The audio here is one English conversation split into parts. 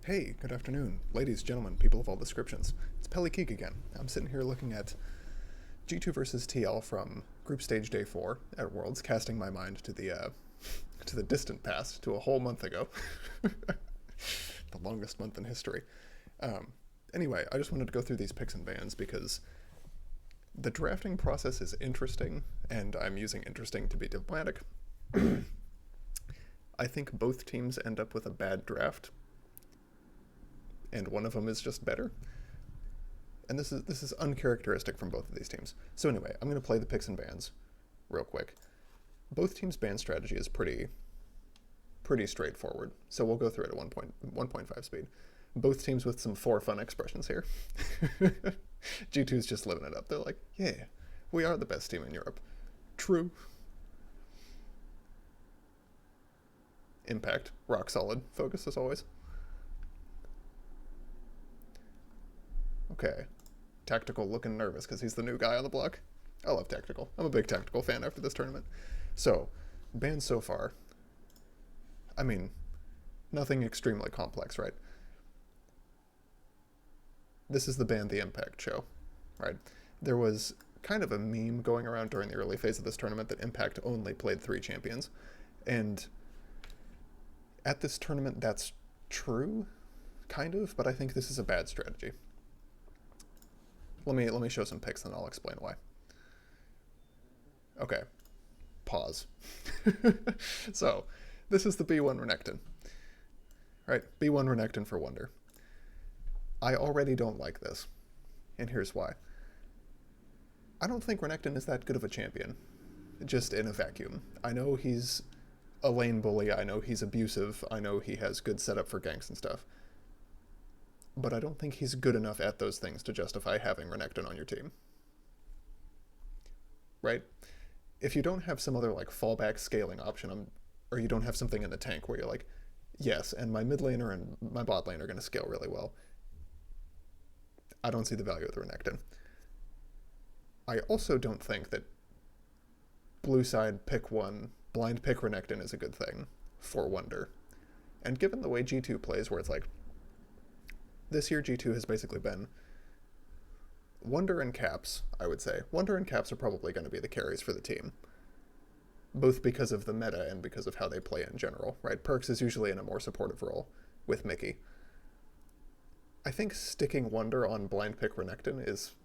Hey, good afternoon, ladies, gentlemen, people of all descriptions. It's Peli again. I'm sitting here looking at G2 versus TL from Group Stage Day 4 at Worlds, casting my mind to the to the distant past, to a whole month ago, the longest month in history. Um, anyway, I just wanted to go through these picks and bans because the drafting process is interesting, and I'm using interesting to be diplomatic. I think both teams end up with a bad draft, and one of them is just better. And this is uncharacteristic from both of these teams. So anyway, I'm going to play the picks and bans real quick. Both teams' ban strategy is pretty straightforward. So we'll go through it at 1.5 speed. Both teams with some for fun expressions here. G2's just living it up. They're like, yeah, we are the best team in Europe. True. Impact, rock solid. Focus as always. Okay. Tactical looking nervous because he's the new guy on the block. I love Tactical. I'm a big Tactical fan after this tournament. So, bans so far. I mean, nothing extremely complex, right? This is the ban the Impact show, right? There was kind of a meme going around during the early phase of this tournament that Impact only played 3 champions. And at this tournament, that's true, kind of, but I think this is a bad strategy. Let me show some pics and I'll explain why. Okay, pause. So, this is the B1 Renekton. Right, B1 Renekton for Wonder. I already don't like this, and here's why. I don't think Renekton is that good of a champion, just in a vacuum. I know he's a lane bully, I know he's abusive, I know he has good setup for ganks and stuff. But I don't think he's good enough at those things to justify having Renekton on your team. Right? If you don't have some other like fallback scaling option, or you don't have something in the tank where you're like, yes, and my mid laner and my bot lane are going to scale really well, I don't see the value of the Renekton. I also don't think that blue side pick one, blind pick Renekton is a good thing for Wonder. And given the way G2 plays, where it's like, this year G2 has basically been Wonder and Caps, I would say. Wonder and Caps are probably going to be the carries for the team, both because of the meta and because of how they play in general, right? Perks is usually in a more supportive role with Mickey. I think sticking Wonder on blind pick Renekton is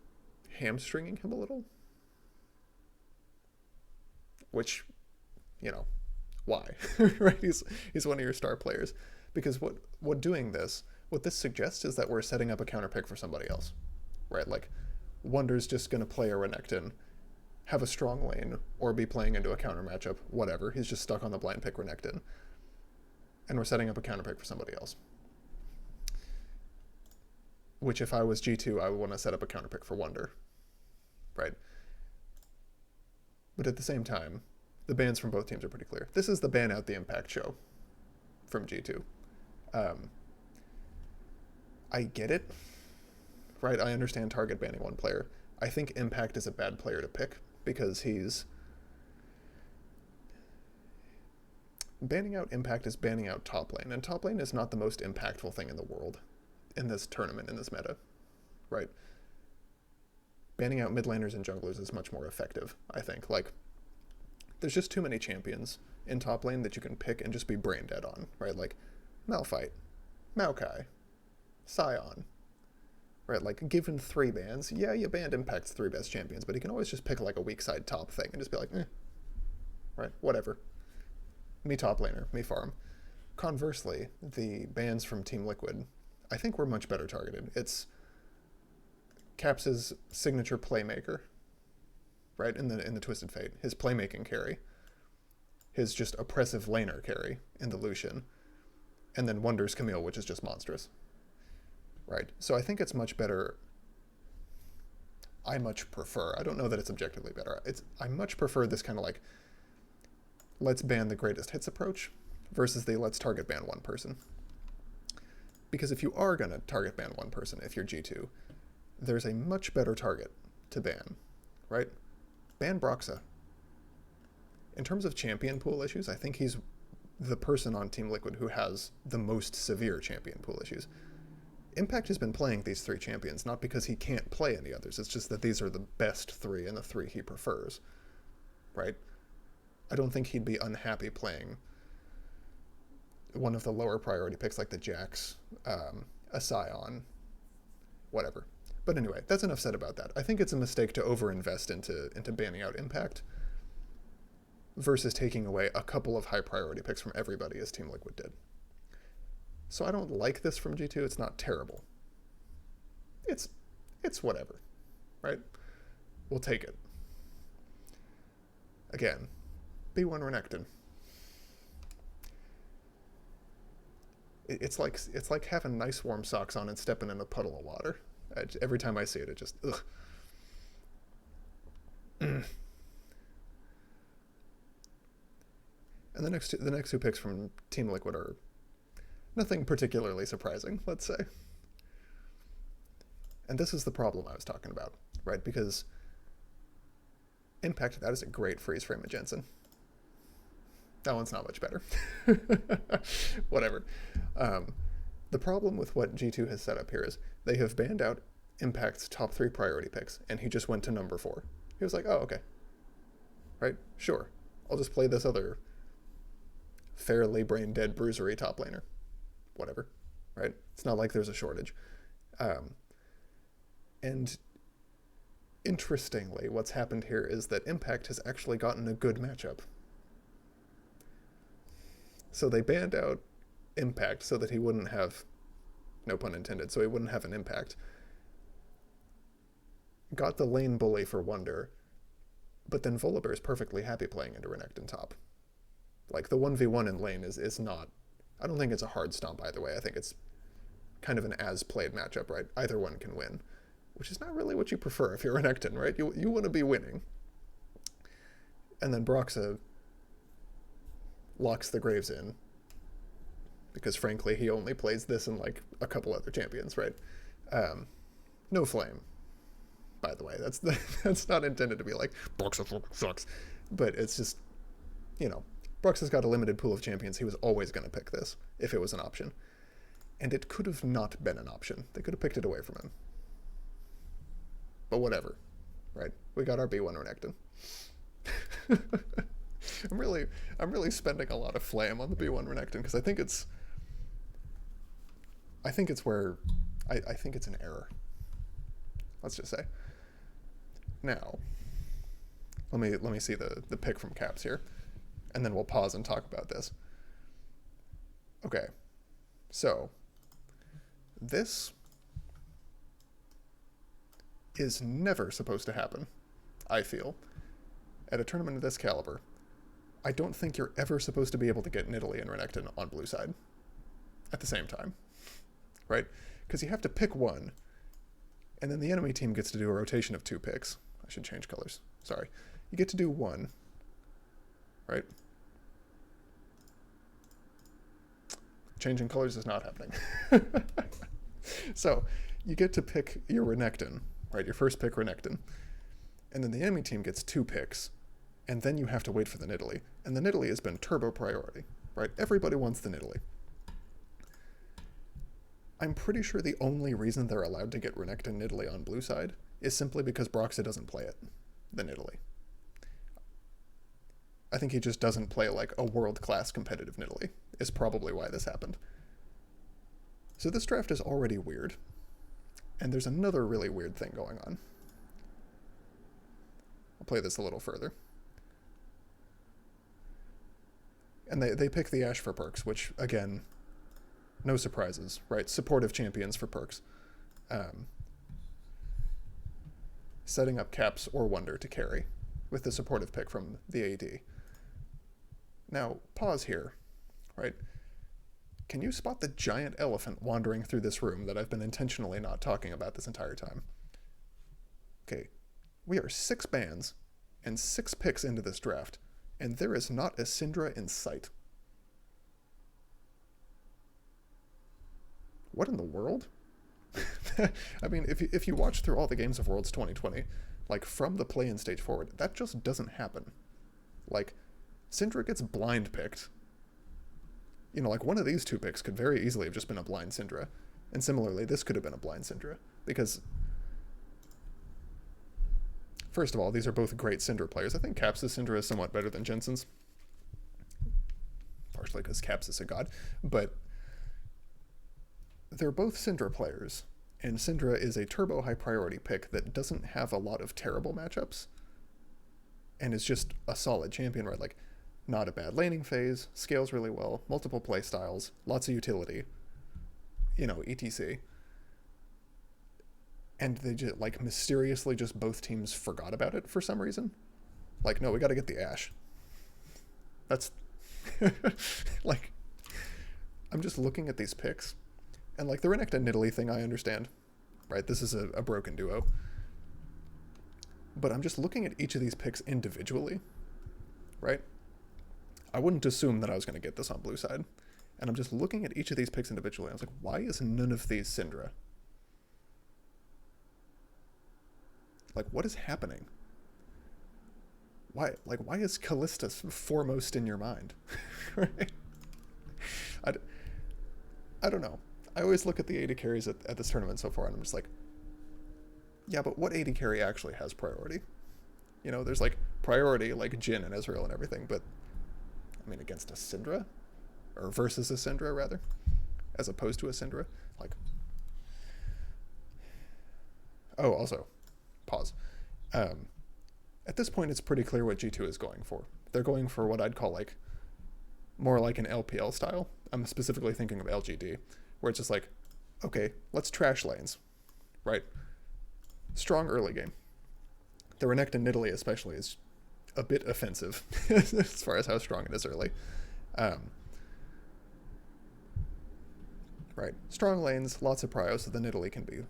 hamstringing him a little. Which, you know, why? Right? He's one of your star players. Because what this suggests is that we're setting up a counter pick for somebody else. Right? Like, Wonder's just going to play a Renekton, have a strong lane, or be playing into a counter matchup, whatever. He's just stuck on the blind pick Renekton. And we're setting up a counter pick for somebody else. Which, if I was G2, I would want to set up a counter pick for Wonder. Right? But at the same time, the bans from both teams are pretty clear. This is the ban out the Impact show from G2. I get it. Right? I understand Target banning one player. I think Impact is a bad player to pick because he's... Banning out Impact is banning out top lane, and top lane is not the most impactful thing in the world in this tournament, in this meta, right? Banning out mid laners and junglers is much more effective, I think. Like, there's just too many champions in top lane that you can pick and just be brain dead on, right? Like, Malphite, Maokai, Sion, right? Like, given 3 bans, yeah, you banned Impact's 3 best champions, but he can always just pick, like, a weak side top thing and just be like, right, whatever. Me top laner, me farm. Conversely, the bans from Team Liquid, I think were much better targeted. It's Caps' signature playmaker, right, in the Twisted Fate. His playmaking carry. His just oppressive laner carry in the Lucian. And then Wonder's Camille, which is just monstrous. Right? So I think it's much better. I much prefer. I don't know that it's objectively better. I much prefer this kind of like, let's ban the greatest hits approach versus the let's target ban one person. Because if you are going to target ban one person, if you're G2, there's a much better target to ban, right? Ban Broxa. In terms of champion pool issues, I think he's the person on Team Liquid who has the most severe champion pool issues. Impact has been playing these three champions, not because he can't play any others. It's just that these are the best three and the three he prefers, right? I don't think he'd be unhappy playing one of the lower priority picks like the Jax, a Scion, whatever. But anyway, that's enough said about that. I think it's a mistake to overinvest into banning out Impact versus taking away a couple of high priority picks from everybody as Team Liquid did. So I don't like this from G2. It's not terrible. It's whatever, right? We'll take it. Again, B1 Renekton. It's like having nice warm socks on and stepping in a puddle of water. Every time I see it, it just ugh. And the next two picks from Team Liquid are nothing particularly surprising, let's say. And this is the problem I was talking about, right? Because Impact, that is a great freeze frame of Jensen. That one's not much better. Whatever. The problem with what G2 has set up here is they have banned out Impact's top 3 priority picks, and he just went to number 4. He was like, oh, okay. Right? Sure. I'll just play this other fairly brain-dead bruisery top laner. Whatever. Right? It's not like there's a shortage. And interestingly, what's happened here is that Impact has actually gotten a good matchup. So they banned out Impact so that he wouldn't have, no pun intended, so he wouldn't have an impact. Got the lane bully for Wonder, but then Volibear is perfectly happy playing into Renekton top. Like, the 1v1 in lane is not, I don't think it's a hard stomp either way. I think it's kind of an as-played matchup, right? Either one can win, which is not really what you prefer if you're Renekton, right? You want to be winning. And then Broxa locks the Graves in, because frankly he only plays this and like a couple other champions, right? No flame, by the way. That's not intended to be like Broxa sucks, but it's just, you know, Broxa's got a limited pool of champions. He was always going to pick this if it was an option, and it could have not been an option. They could have picked it away from him, but whatever, right? We got our B1 Renekton. I'm really spending a lot of flame on the B1 Renekton because I think it's an error. Let's just say. Now, let me see the pick from Caps here, and then we'll pause and talk about this. Okay, so this is never supposed to happen, I feel, at a tournament of this caliber. I don't think you're ever supposed to be able to get Nidalee and Renekton on blue side at the same time, right? Because you have to pick one, and then the enemy team gets to do a rotation of 2 picks. I should change colors. Sorry. You get to do one, right? Changing colors is not happening. So you get to pick your Renekton, right? Your first pick Renekton, and then the enemy team gets 2 picks. And then you have to wait for the Nidalee. And the Nidalee has been turbo priority, right? Everybody wants the Nidalee. I'm pretty sure the only reason they're allowed to get Renekton Nidalee on blue side is simply because Broxa doesn't play it, the Nidalee. I think he just doesn't play like a world-class competitive Nidalee, is probably why this happened. So this draft is already weird. And there's another really weird thing going on. I'll play this a little further. And they pick the Ashe for perks, which, again, no surprises, right? Supportive champions for perks. Setting up Caps or Wonder to carry with the supportive pick from the AD. Now, pause here, right? Can you spot the giant elephant wandering through this room that I've been intentionally not talking about this entire time? Okay, we are 6 bans and 6 picks into this draft, and there is not a Syndra in sight. What in the world? I mean, if you watch through all the Games of Worlds 2020, like from the play-in stage forward, that just doesn't happen. Like, Syndra gets blind picked, You know, like one of these two picks could very easily have just been a blind Syndra. And similarly, this could have been a blind Syndra. Because, first of all, these are both great Syndra players. I think Caps' Syndra is somewhat better than Jensen's. Partially because Caps is a god. But they're both Syndra players. And Syndra is a turbo high priority pick that doesn't have a lot of terrible matchups. And is just a solid champion, right? Like, not a bad laning phase, scales really well, multiple play styles, lots of utility, you know, etc. And they just, like, mysteriously just both teams forgot about it for some reason. Like, no, we gotta get the Ashe. That's, like, I'm just looking at these picks, and, like, the Renekton Nidalee thing I understand, right? This is a broken duo. But I'm just looking at each of these picks individually, right? I wouldn't assume that I was going to get this on blue side. And I'm just looking at each of these picks individually. I was like, why is none of these Syndra? Like, what is happening? Why is Callista foremost in your mind? Right? I don't know. I always look at the AD carries at this tournament so far, and I'm just like, yeah, but what AD carry actually has priority? You know, there's, like, priority, like Jhin and Ezreal and everything, but I mean, against a Syndra, or versus a Syndra, rather, as opposed to a Syndra, like, oh, also, pause. At this point, it's pretty clear what G2 is going for. They're going for what I'd call, like, more like an LPL style. I'm specifically thinking of LGD, where it's just like, okay, let's trash lanes, right? Strong early game. The Renekton Nidalee especially is a bit offensive as far as how strong it is early. Right. Strong lanes, lots of prio, so the Nidalee can be,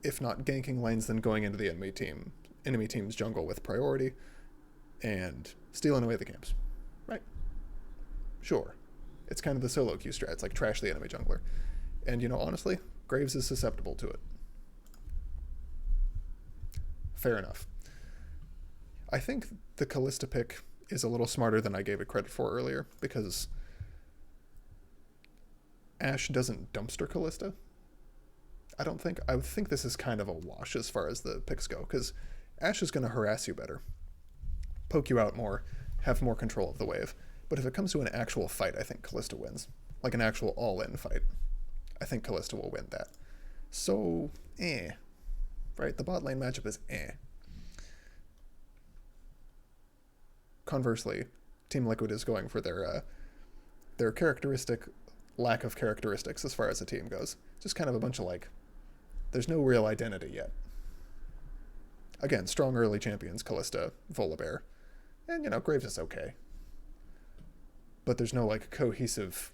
if not ganking lanes, then going into the enemy team's jungle with priority and stealing away the camps. Right. Sure. It's kind of the solo queue strat. It's like trash the enemy jungler. And, you know, honestly, Graves is susceptible to it. Fair enough. I think the Callista pick is a little smarter than I gave it credit for earlier, because Ashe doesn't dumpster Callista. I would think this is kind of a wash as far as the picks go, because Ashe is going to harass you better, poke you out more, have more control of the wave. But if it comes to an actual fight, I think Callista wins. Like an actual all-in fight. I think Callista will win that. So, right? The bot lane matchup is Conversely, Team Liquid is going for their characteristic lack of characteristics as far as the team goes. Just kind of a bunch of, like, there's no real identity yet. Again, strong early champions, Callista, Volibear, and, you know, Graves is okay. But there's no, like, cohesive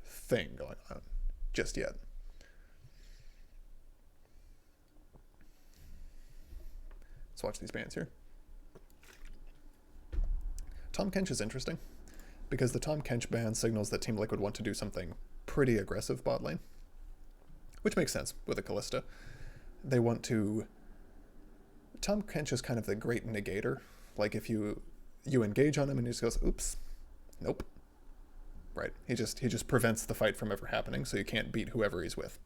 thing going on just yet. Let's watch these bans here. Tahm Kench is interesting, because the Tahm Kench ban signals that Team Liquid want to do something pretty aggressive bot lane, which makes sense with a Callista. They want to... Tahm Kench is kind of the great negator. Like, if you engage on him and he just goes, oops, nope. Right. He just prevents the fight from ever happening, so you can't beat whoever he's with.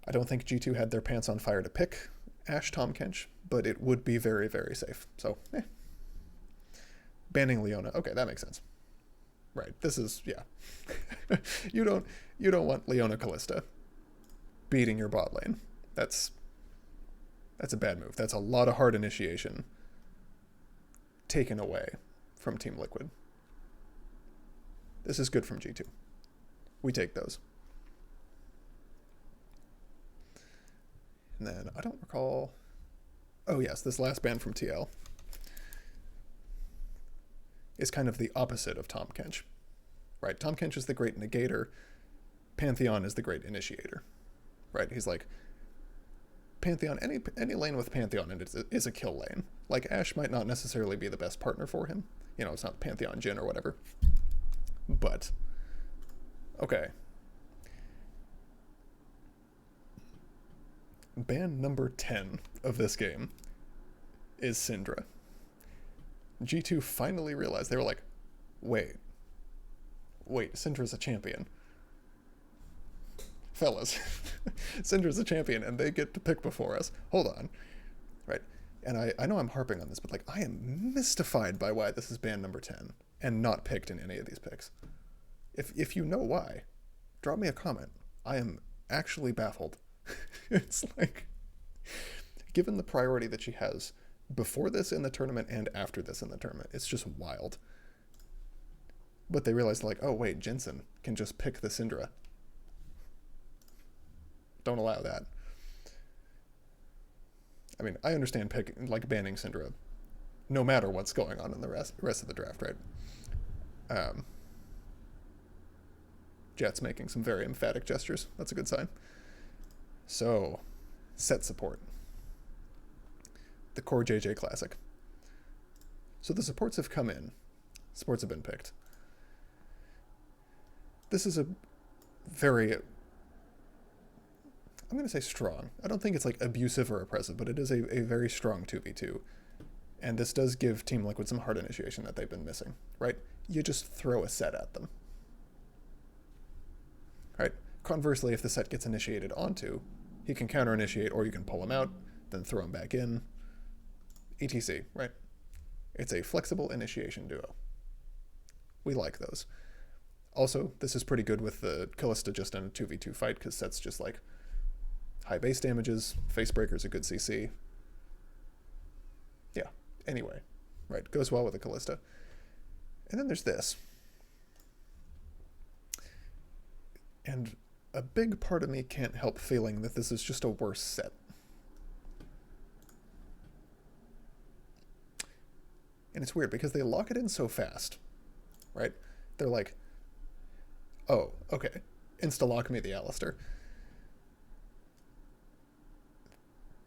I don't think G2 had their pants on fire to pick Ashe Tahm Kench, but it would be very, very safe. So, Banning Leona. Okay, that makes sense. Right. This is, yeah. you don't want Leona Callista beating your bot lane. That's a bad move. That's a lot of hard initiation taken away from Team Liquid. This is good from G2. We take those. And then I don't recall... Oh yes, this last ban from TL is kind of the opposite of Tahm Kench. Right? Tahm Kench is the great negator. Pantheon is the great initiator. Right? He's like, Pantheon, any lane with Pantheon in it is a kill lane. Like, Ashe might not necessarily be the best partner for him. You know, it's not Pantheon Jhin or whatever. But, okay. Ban number 10 of this game is Syndra. G2 finally realized, they were like, wait, wait, Syndra's a champion. Fellas, Syndra's a champion and they get to pick before us. Hold on. Right? And I know I'm harping on this, but like I am mystified by why this is band number 10 and not picked in any of these picks. If you know why, drop me a comment. I am actually baffled. It's like, given the priority that she has before this in the tournament and after this in the tournament, it's just wild. But they realized like, oh wait, Jensen can just pick the Syndra. Don't allow that. I mean, I understand banning Syndra no matter what's going on in the rest of the draft, right? Jet's making some very emphatic gestures. That's a good sign. So, set support. The core JJ Classic. So the supports have come in. Supports have been picked. This is a very, I'm going to say strong. I don't think it's like abusive or oppressive, but it is a very strong 2v2. And this does give Team Liquid some hard initiation that they've been missing, right? You just throw a set at them. Right? Conversely, if the set gets initiated onto, he can counter-initiate, or you can pull him out, then throw him back in, etc., right? It's a flexible initiation duo. We like those. Also, this is pretty good with the Kalista just in a 2v2 fight, because set's just like high base damages, Facebreaker's a good CC. Yeah, anyway, right, goes well with the Kalista. And then there's this. And a big part of me can't help feeling that this is just a worse set. And it's weird because they lock it in so fast, right? They're like, oh, okay, insta-lock me the Alistar.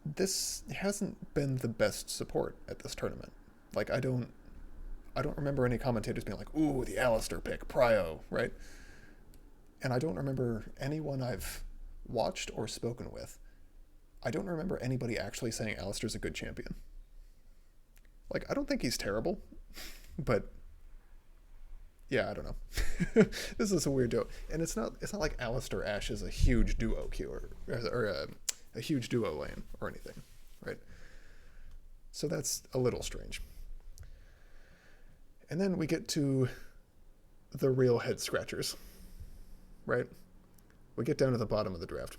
This hasn't been the best support at this tournament. Like, I don't remember any commentators being like, ooh, the Alistar pick, prio, right? And I don't remember anyone I've watched or spoken with. I don't remember anybody actually saying Alistar's a good champion. Like, I don't think he's terrible, but yeah, I don't know. This is a weird duo. And it's not like Alistar Ashe is a huge duo queue or a huge duo lane or anything, right? So that's a little strange. And then we get to the real head scratchers, right? We get down to the bottom of the draft.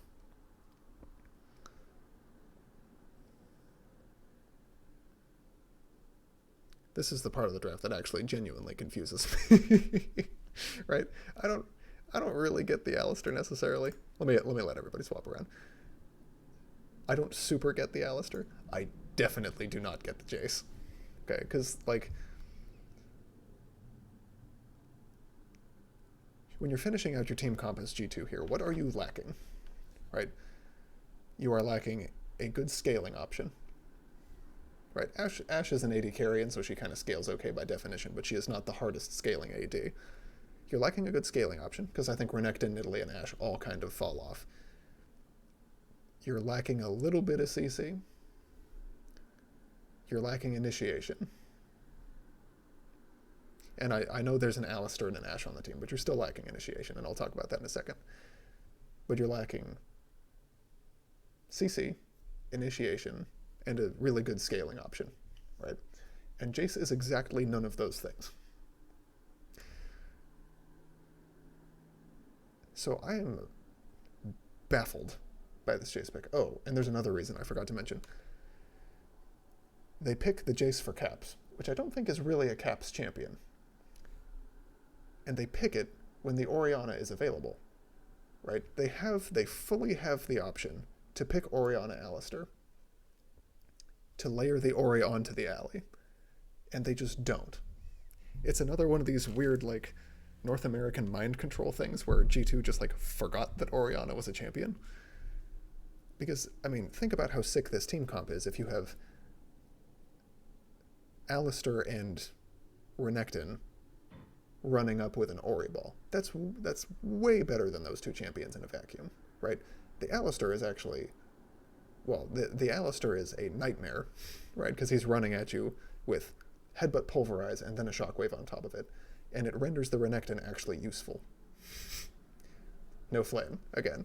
This is the part of the draft that actually genuinely confuses me, right? I don't really get the Alistar necessarily. Let me let everybody swap around. I don't super get the Alistar. I definitely do not get the Jace. Okay, because like when you're finishing out your team comp as G2 here, what are you lacking? Right? You are lacking a good scaling option. Right? Ashe is an AD carry, and so she kind of scales okay by definition, but she is not the hardest scaling AD. You're lacking a good scaling option, because I think Renekton, Nidalee, and Ashe all kind of fall off. You're lacking a little bit of CC. You're lacking initiation. And I know there's an Alistar and an Ashe on the team, but you're still lacking initiation, and I'll talk about that in a second. But you're lacking CC, initiation, and a really good scaling option, right? And Jace is exactly none of those things. So I am baffled by this Jace pick. Oh, and there's another reason I forgot to mention. They pick the Jace for Caps, which I don't think is really a Caps champion. And they pick it when the Orianna is available, right? They fully have the option to pick Orianna Alistar, to layer the Ori onto the alley, and they just don't. It's another one of these weird, like, North American mind control things where G2 just, like, forgot that Orianna was a champion. Because, I mean, think about how sick this team comp is if you have Alistar and Renekton running up with an Ori ball. That's way better than those two champions in a vacuum, right? The Alistar is actually... Well, the Alistar is a nightmare, right? Because he's running at you with Headbutt, Pulverize, and then a Shockwave on top of it. and it renders the Renekton actually useful. No flame, again.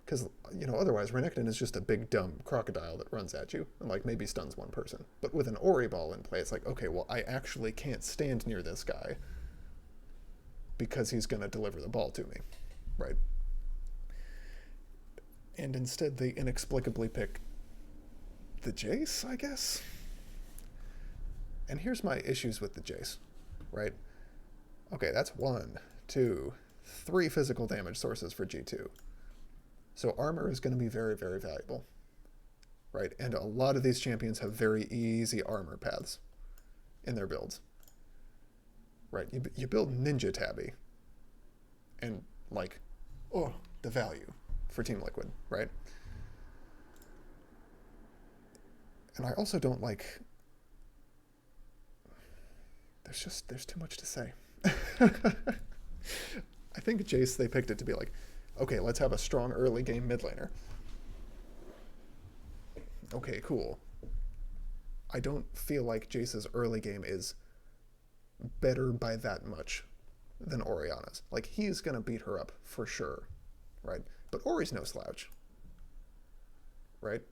Because, otherwise Renekton is just a big dumb crocodile that runs at you and, like, maybe stuns one person. But with an Ori ball in play, it's like, okay, well, I actually can't stand near this guy because he's going to deliver the ball to me, right? And instead they inexplicably pick the Jace, I guess? And here's my issues with the Jace, right? Okay, that's 1, 2, 3 physical damage sources for G2. So armor is going to be very, very valuable, right? And a lot of these champions have very easy armor paths in their builds, right? You build Ninja Tabby, and, like, oh, the value for Team Liquid, right? And I also don't like... There's too much to say. I think Jace, they picked it to be like, okay, let's have a strong early game mid laner. Okay, cool. I don't feel like Jace's early game is better by that much than Orianna's. Like, he's gonna beat her up for sure, right? But Ori's no slouch, right?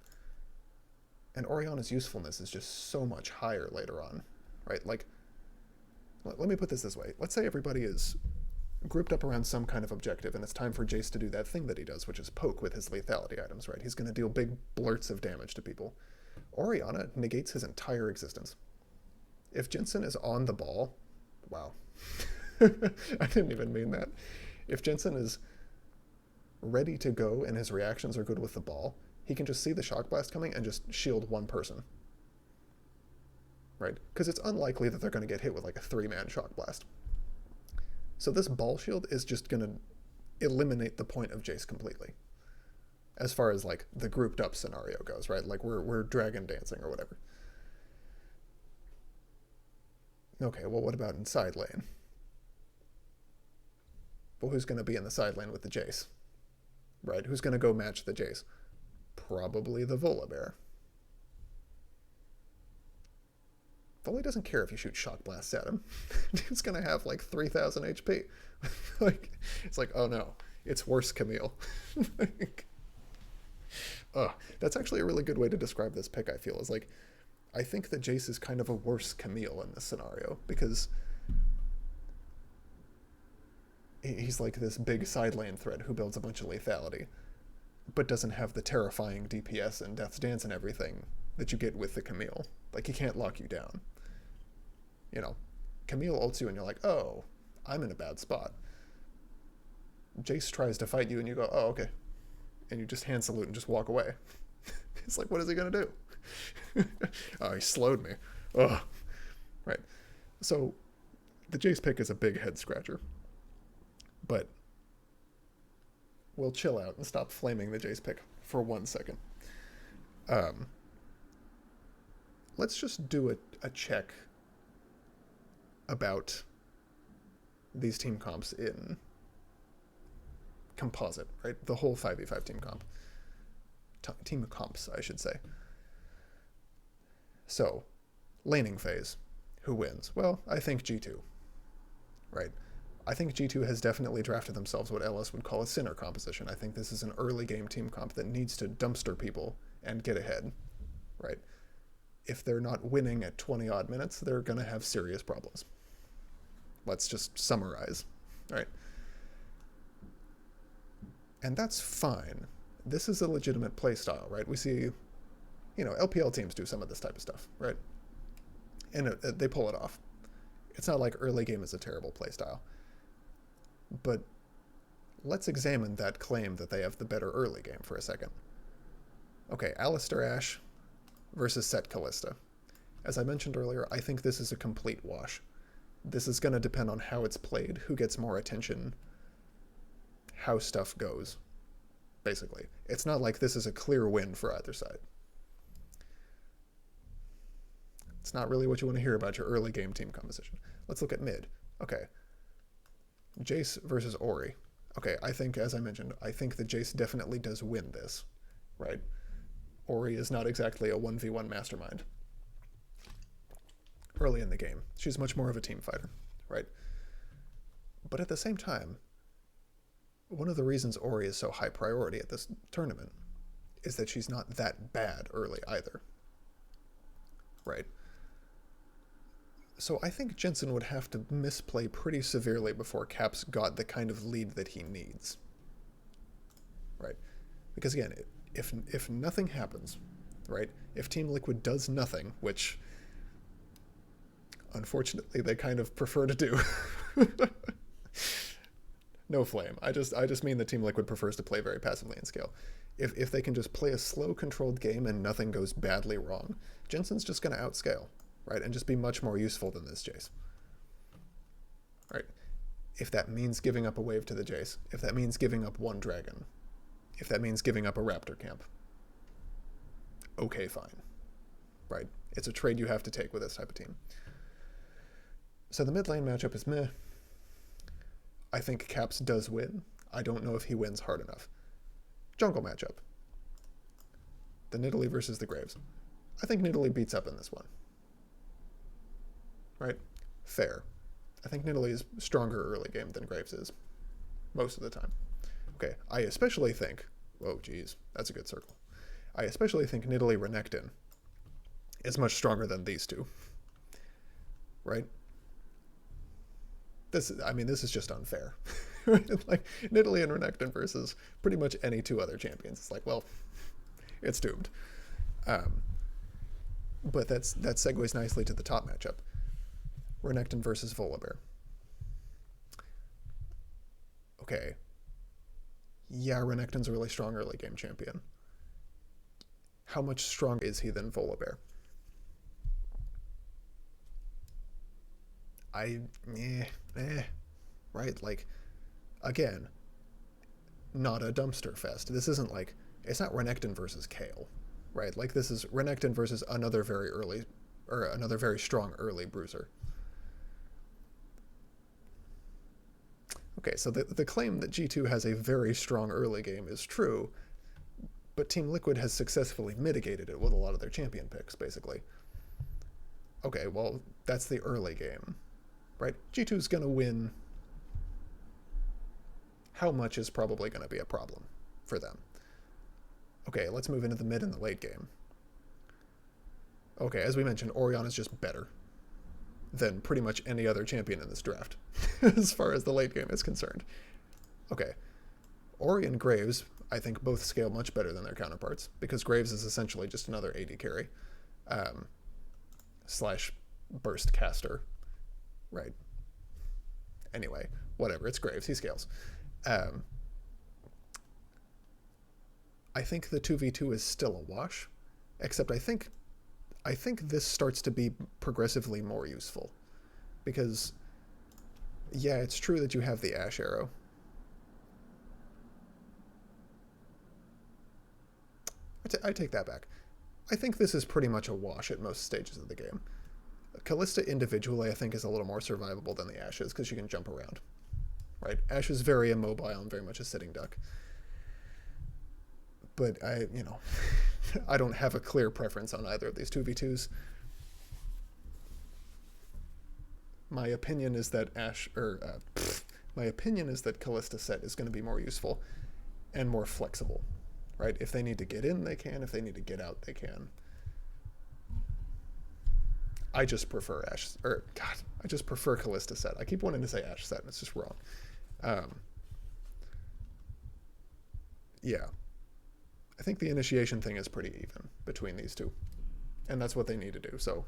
And Orianna's usefulness is just so much higher later on, right? Like, let me put this way. Let's say everybody is grouped up around some kind of objective, and it's time for Jace to do that thing that he does, which is poke with his lethality items, right? He's going to deal big blurts of damage to people. Orianna negates his entire existence. If Jensen is on the ball, wow. I didn't even mean that. If Jensen is ready to go and his reactions are good with the ball, he can just see the shock blast coming and just shield one person. Right? Because it's unlikely that they're going to get hit with like a 3-man shock blast. So this ball shield is just going to eliminate the point of Jace completely. As far as like the grouped up scenario goes, right? Like we're dragon dancing or whatever. Okay, well, what about in side lane? Well, who's going to be in the side lane with the Jace? Right? Who's going to go match the Jace? Probably the Volibear. Voli doesn't care if you shoot shock blasts at him. Dude's going to have like 3,000 HP. Like, it's like, oh no, it's worse Camille. Like, that's actually a really good way to describe this pick, I feel, is like, I think that Jace is kind of a worse Camille in this scenario, because he's like this big side lane threat who builds a bunch of lethality, but doesn't have the terrifying DPS and Death's Dance and everything that you get with the Camille. Like, he can't lock you down. You know, Camille ults you and you're like, oh, I'm in a bad spot. Jace tries to fight you and you go, oh, okay. And you just hand salute and just walk away. It's like, what is he going to do? Oh, he slowed me. Ugh. Right. So the Jace pick is a big head scratcher. But we'll chill out and stop flaming the Jace pick for 1 second. Let's just do a check about these team comps in composite, right? The whole 5v5 team comp. Team comps, I should say. So, laning phase. Who wins? Well, I think G2. Right? I think G2 has definitely drafted themselves what LS would call a sinner composition. I think this is an early game team comp that needs to dumpster people and get ahead. Right? If they're not winning at 20 odd minutes, they're going to have serious problems. Let's just summarize, right? And that's fine. This is a legitimate play style, right? We see, LPL teams do some of this type of stuff, right? And they pull it off. It's not like early game is a terrible play style. But let's examine that claim that they have the better early game for a second. Okay, Alistar Ashe versus Set Callista. As I mentioned earlier, I think this is a complete wash. This is going to depend on how it's played, who gets more attention, how stuff goes, basically. It's not like this is a clear win for either side. It's not really what you want to hear about your early game team composition. Let's look at mid. Okay. Jace versus Ori. Okay, I think, as I mentioned, I think that Jace definitely does win this, right? Ori is not exactly a 1v1 mastermind. early in the game. She's much more of a team fighter, right? But at the same time, one of the reasons Ori is so high priority at this tournament is that she's not that bad early either, right? So I think Jensen would have to misplay pretty severely before Caps got the kind of lead that he needs, right? Because again, if nothing happens, right? If Team Liquid does nothing, which unfortunately they kind of prefer to do. No flame. I just mean that Team Liquid prefers to play very passively in scale. If they can just play a slow, controlled game and nothing goes badly wrong, Jensen's just going to outscale, right? And just be much more useful than this Jace. Right? If that means giving up a wave to the Jace, if that means giving up one dragon, if that means giving up a Raptor camp, okay, fine. Right? It's a trade you have to take with this type of team. So the mid lane matchup is meh. I think Caps does win. I don't know if he wins hard enough. Jungle matchup. The Nidalee versus the Graves. I think Nidalee beats up in this one. Right? Fair. I think Nidalee is stronger early game than Graves is. Most of the time. Okay, I especially think... Whoa, geez. That's a good circle. I especially think Nidalee Renekton is much stronger than these two. Right? This is just unfair. Like, Nidalee and Renekton versus pretty much any two other champions. It's like, well, it's doomed. But that segues nicely to the top matchup. Renekton versus Volibear. Okay. Yeah, Renekton's a really strong early game champion. How much stronger is he than Volibear? Right? Like, again, not a dumpster fest. This isn't like, it's not Renekton versus Kayle, right? Like, this is Renekton versus another very strong early bruiser. Okay, so the claim that G2 has a very strong early game is true, but Team Liquid has successfully mitigated it with a lot of their champion picks, basically. Okay, well, that's the early game, right? G2's going to win. How much is probably going to be a problem for them. Okay, let's move into the mid and the late game. Okay, as we mentioned, Orianna is just better than pretty much any other champion in this draft, as far as the late game is concerned. Okay, Ori and Graves, I think, both scale much better than their counterparts, because Graves is essentially just another AD carry, slash burst caster, right? Anyway, whatever, it's Graves, he scales. I think the 2v2 is still a wash, except I think this starts to be progressively more useful, because yeah, it's true that you have the Ashe arrow. I take that back. I think this is pretty much a wash at most stages of the game. Kalista individually, I think, is a little more survivable than the Ashe is, because you can jump around. Right? Ashe is very immobile and very much a sitting duck. But I don't have a clear preference on either of these 2v2s. My opinion is that Kalista set is going to be more useful and more flexible. Right? If they need to get in, they can. If they need to get out, they can. I just prefer I just prefer Kalista set. I keep wanting to say Ashe set, and it's just wrong. Yeah. I think the initiation thing is pretty even between these two. And that's what they need to do, so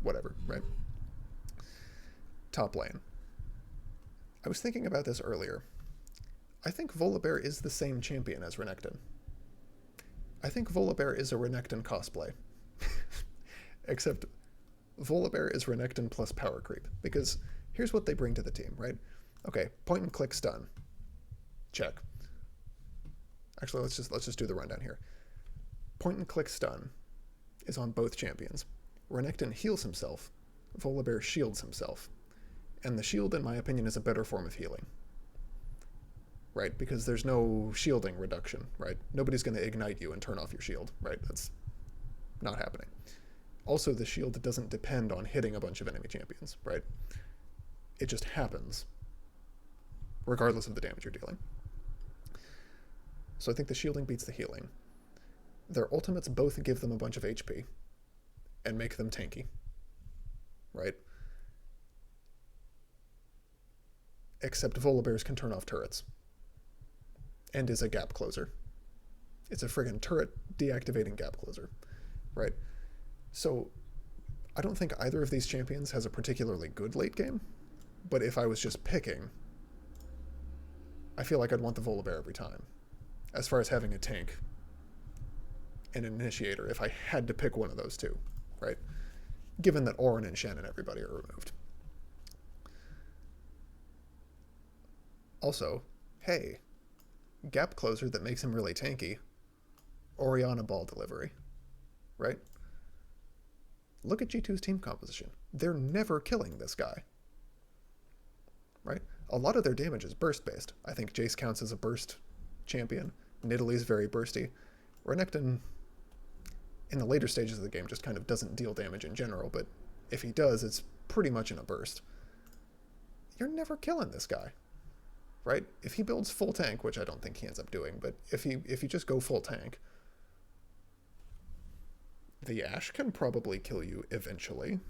whatever, right? Top lane. I was thinking about this earlier. I think Volibear is the same champion as Renekton. I think Volibear is a Renekton cosplay. Except Volibear is Renekton plus power creep, because here's what they bring to the team, right? Okay, point and click stun. Check. Actually, let's just do the rundown here. Point and click stun is on both champions. Renekton heals himself, Volibear shields himself. And the shield, in my opinion, is a better form of healing. Right? Because there's no shielding reduction, right? Nobody's going to ignite you and turn off your shield, right? That's not happening. Also, the shield doesn't depend on hitting a bunch of enemy champions, right? It just happens, regardless of the damage you're dealing. So I think the shielding beats the healing. Their ultimates both give them a bunch of HP and make them tanky, right? Except Volibear's can turn off turrets and is a gap closer. It's a friggin' turret deactivating gap closer, right? So I don't think either of these champions has a particularly good late game, but if I was just picking, I feel like I'd want the Volibear every time. As far as having a tank and an initiator, if I had to pick one of those two, right? Given that Auron and Shen and everybody are removed. Also, hey, gap closer that makes him really tanky, Orianna ball delivery, right? Look at G2's team composition. They're never killing this guy, right? A lot of their damage is burst-based. I think Jace counts as a burst champion. Nidalee's very bursty. Renekton, in the later stages of the game, just kind of doesn't deal damage in general, but if he does, it's pretty much in a burst. You're never killing this guy, right? If he builds full tank, which I don't think he ends up doing, but if you just go full tank, the Ashe can probably kill you eventually,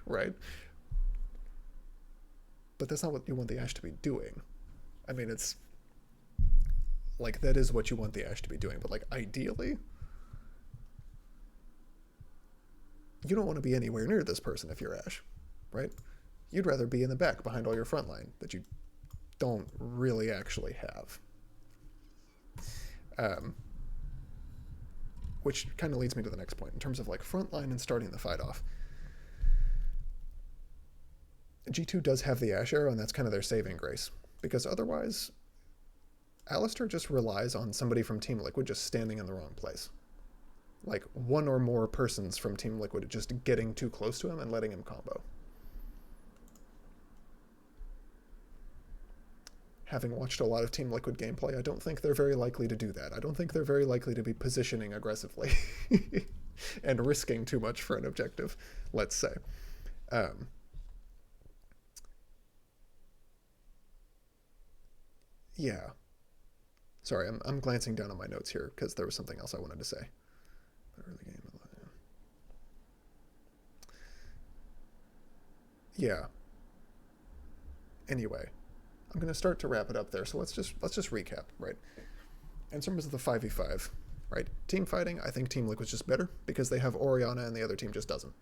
right? But that's not what you want the Ashe to be doing. I mean, it's like, that is what you want the Ashe to be doing, but like, ideally, you don't want to be anywhere near this person if you're Ashe, right? You'd rather be in the back behind all your front line that you don't really actually have. Which kind of leads me to the next point in terms of like frontline and starting the fight off. G2 does have the Ashe arrow, and that's kind of their saving grace, because otherwise Alistar just relies on somebody from Team Liquid just standing in the wrong place. Like one or more persons from Team Liquid just getting too close to him and letting him combo. Having watched a lot of Team Liquid gameplay, I don't think they're very likely to do that. I don't think they're very likely to be positioning aggressively and risking too much for an objective, let's say. Yeah. Sorry, I'm glancing down on my notes here because there was something else I wanted to say. Early game. Yeah. Anyway, I'm going to start to wrap it up there. So let's just recap, right? In terms of the 5v5, right? Team fighting, I think Team Liquid's just better because they have Orianna and the other team just doesn't.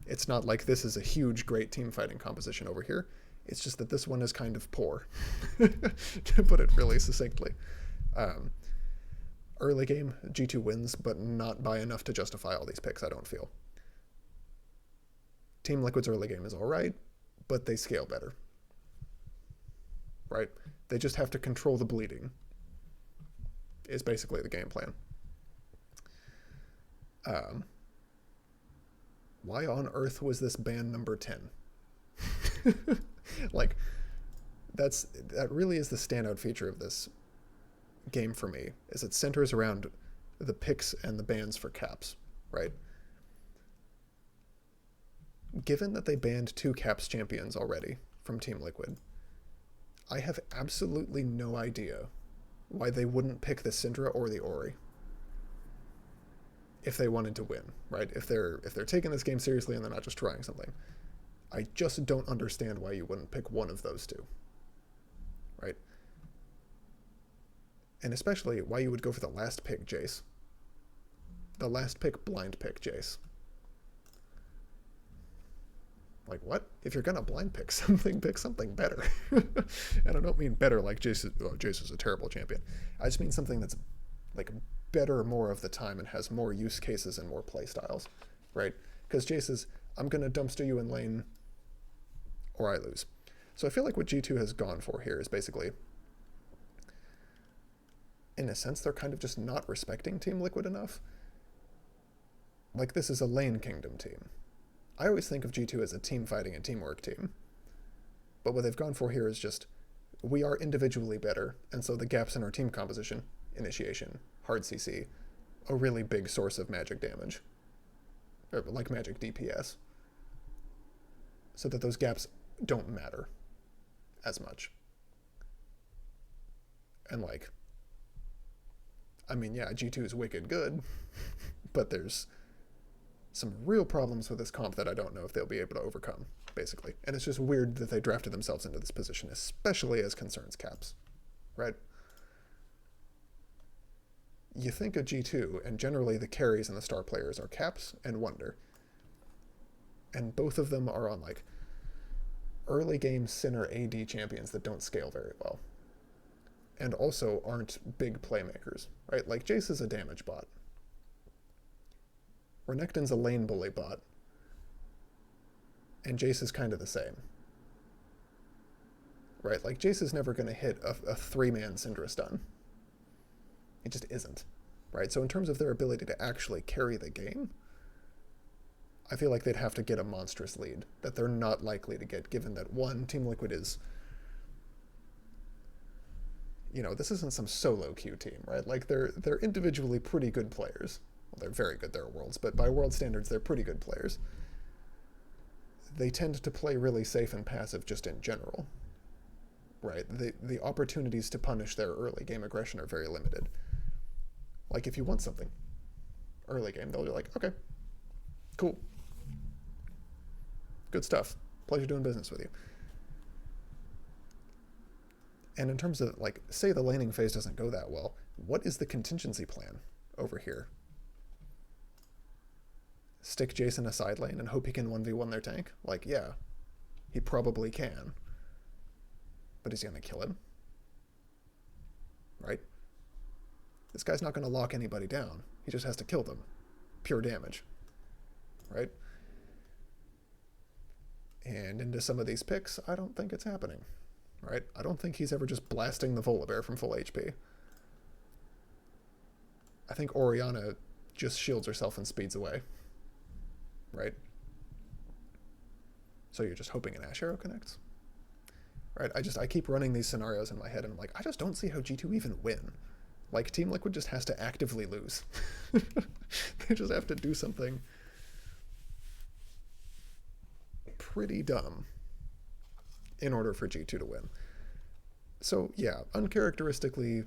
It's not like this is a huge, great team fighting composition over here. It's just that this one is kind of poor, to put it really succinctly. Early game, G2 wins, but not by enough to justify all these picks, I don't feel. Team Liquid's early game is alright, but they scale better. Right? They just have to control the bleeding, is basically the game plan. Why on earth was this ban number 10? Like, that really is the standout feature of this game for me, is it centers around the picks and the bans for caps, right? Given that they banned 2 caps champions already from Team Liquid, I have absolutely no idea why they wouldn't pick the Syndra or the Ori if they wanted to win, right? If they're taking this game seriously and they're not just trying something. I just don't understand why you wouldn't pick one of those two, right? And especially why you would go for the last pick, Jace. The last pick, blind pick, Jace. Like, what? If you're gonna blind pick something better. And I don't mean better like Jace is a terrible champion. I just mean something that's like better more of the time and has more use cases and more play styles, right? Because Jace is, I'm gonna dumpster you in lane or I lose. So I feel like what G2 has gone for here is basically, in a sense, they're kind of just not respecting Team Liquid enough. Like, this is a lane kingdom team. I always think of G2 as a team fighting and teamwork team. But what they've gone for here is just, we are individually better, and so the gaps in our team composition, initiation, hard CC, a really big source of magic damage, or like magic DPS, so that those gaps don't matter as much. And like, I mean, yeah, G2 is wicked good, but there's some real problems with this comp that I don't know if they'll be able to overcome, basically. And it's just weird that they drafted themselves into this position, especially as concerns caps, right? You think of G2, and generally the carries and the star players are Caps and Wonder. And both of them are on like early game Sinner AD champions that don't scale very well. And also aren't big playmakers, right? Like Jace is a damage bot. Renekton's a lane bully bot. And Jace is kind of the same. Right? Like Jace is never going to hit a 3-man Syndra stun. It just isn't, right? So in terms of their ability to actually carry the game, I feel like they'd have to get a monstrous lead that they're not likely to get, given that, one, Team Liquid is, you know, this isn't some solo queue team, right? Like they're individually pretty good players. Well, they're very good, they're Worlds, but by World standards, they're pretty good players. They tend to play really safe and passive just in general, right? The opportunities to punish their early game aggression are very limited. Like, if you want something early game, they'll be like, okay, cool. Good stuff. Pleasure doing business with you. And in terms of, like, say the laning phase doesn't go that well, what is the contingency plan over here? Stick Jason a side lane and hope he can 1v1 their tank? Like, yeah, he probably can. But is he going to kill him? Right? This guy's not going to lock anybody down. He just has to kill them. Pure damage. Right? And into some of these picks, I don't think it's happening. Right? I don't think he's ever just blasting the Volibear from full HP. I think Orianna just shields herself and speeds away. Right? So you're just hoping an Ash Arrow connects? Right? I keep running these scenarios in my head and I'm like, I just don't see how G2 even win. Like, Team Liquid just has to actively lose. They just have to do something pretty dumb in order for G2 to win. So, yeah, uncharacteristically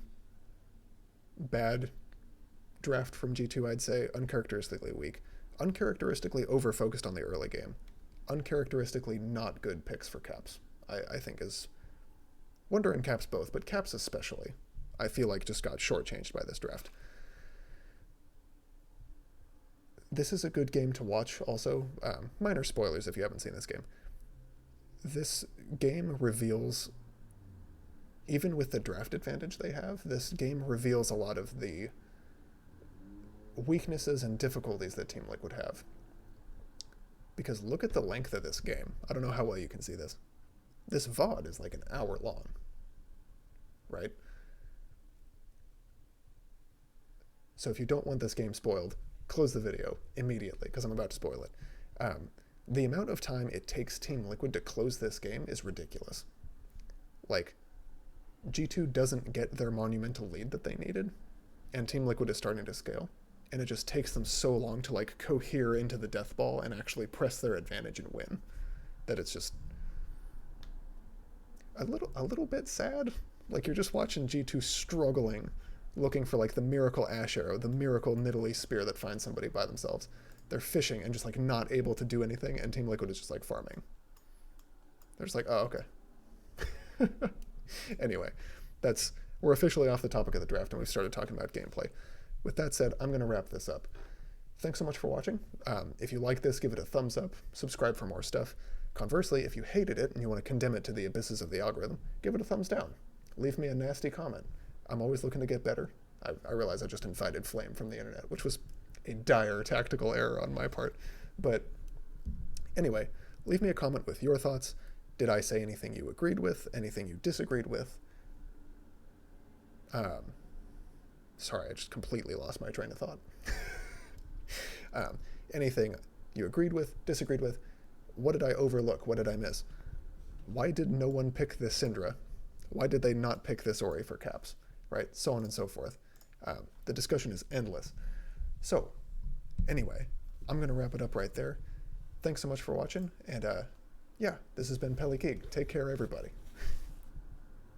bad draft from G2, I'd say. Uncharacteristically weak. Uncharacteristically over-focused on the early game. Uncharacteristically not good picks for Caps, I think is... Wonder and Caps both, but Caps especially, I feel like just got shortchanged by this draft. This is a good game to watch also. Minor spoilers if you haven't seen this game. This game reveals, even with the draft advantage they have, this game reveals a lot of the weaknesses and difficulties that Team Liquid have. Because look at the length of this game. I don't know how well you can see this. This VOD is like an hour long, right? So if you don't want this game spoiled, close the video immediately, because I'm about to spoil it. The amount of time it takes Team Liquid to close this game is ridiculous. Like, G2 doesn't get their monumental lead that they needed, and Team Liquid is starting to scale, and it just takes them so long to, like, cohere into the death ball and actually press their advantage and win, that it's just a little bit sad. Like, you're just watching G2 struggling, looking for, like, the miracle Ash Arrow, the miracle Nidalee Spear that finds somebody by themselves. They're fishing and just, like, not able to do anything, and Team Liquid is just, like, farming. They're just like, oh, okay. Anyway, we're officially off the topic of the draft, and we've started talking about gameplay. With that said, I'm going to wrap this up. Thanks so much for watching. If you like this, give it a thumbs up, subscribe for more stuff. Conversely, if you hated it and you want to condemn it to the abysses of the algorithm, give it a thumbs down. Leave me a nasty comment. I'm always looking to get better. I realize I just invited flame from the internet, which was a dire tactical error on my part. But anyway, leave me a comment with your thoughts. Did I say anything you agreed with? Anything you disagreed with? Sorry, I just completely lost my train of thought. Anything you agreed with, disagreed with? What did I overlook? What did I miss? Why did no one pick this Syndra? Why did they not pick this Ori for Caps? Right? So on and so forth. The discussion is endless. So, anyway, I'm going to wrap it up right there. Thanks so much for watching, and yeah, this has been Peli. Take care, everybody.